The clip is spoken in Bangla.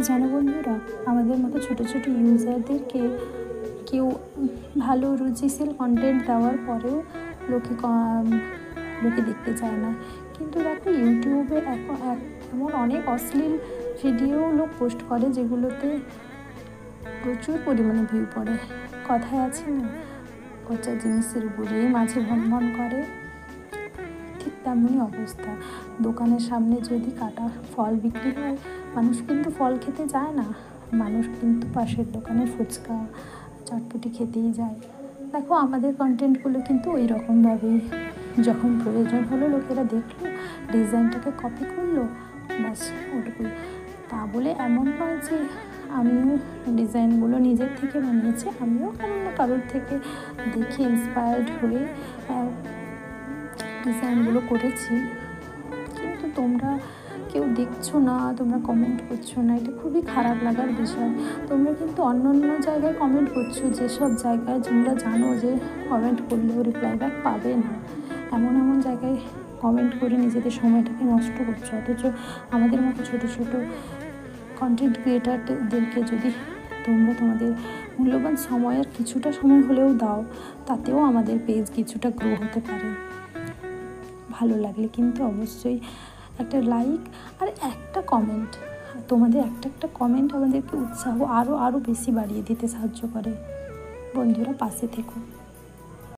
জানো বন্ধুরা, আমাদের মতো ছোট ছোট ইউজারদেরকে কেউ ভালো রুচিশীল কন্টেন্ট দেওয়ার পরেও লোকে দেখতে চায় না। কিন্তু দেখো, ইউটিউবে এমন অনেক অশ্লীল ভিডিও লোক পোস্ট করে যেগুলোতে প্রচুর পরিমাণে ভিউ পড়ে। কথায় আছে না, পচা জিনিসের উপরেই মাঝে ভনভন করে। ঠিক তেমনই অবস্থা। দোকানের সামনে যদি কাটা ফল বিক্রি হয়, মানুষ কিন্তু ফল খেতে যায় না, মানুষ কিন্তু পাশের দোকানে ফুচকা চটপটি খেতেই যায়। দেখো, আমাদের কন্টেন্টগুলো কিন্তু ওই রকমভাবেই, যখন প্রয়োজন হলো লোকেরা দেখলো, ডিজাইনটাকে কপি করলো, ব্যাস ওটুকুই। তা বলে এমন নয় যে আমিও ডিজাইনগুলো নিজের থেকে বানিয়েছি, আমিও অন্য কারোর থেকে দেখে ইন্সপায়ার্ড হয়ে ডিজাইনগুলো করেছি। কিন্তু তোমরা কেউ দেখছো না, তোমরা কমেন্ট করছো না, এটা খুবই খারাপ লাগার বিষয়। তোমরা কিন্তু অন্য অন্য জায়গায় কমেন্ট করছো, যেসব জায়গায় তোমরা জানো যে কমেন্ট করলেও রিপ্লাই ব্যাক পাবে না, এমন এমন জায়গায় কমেন্ট করে নিজেদের সময়টাকে নষ্ট করছো। অথচ আমাদের মতো ছোটো ছোটো কন্টেন্ট ক্রিয়েটারদেরকে যদি তোমরা তোমাদের মূল্যবান সময়ের কিছুটা সময় হলেও দাও, তাতেও আমাদের পেজ কিছুটা গ্রো হতে পারে। ভালো লাগলে কিন্তু অবশ্যই একটা লাইক আর একটা কমেন্ট, তোমাদের একটা কমেন্ট আমাদেরকে উৎসাহ আরও বেশি বাড়িয়ে দিতে সাহায্য করে। বন্ধুরা, পাশে থেকো।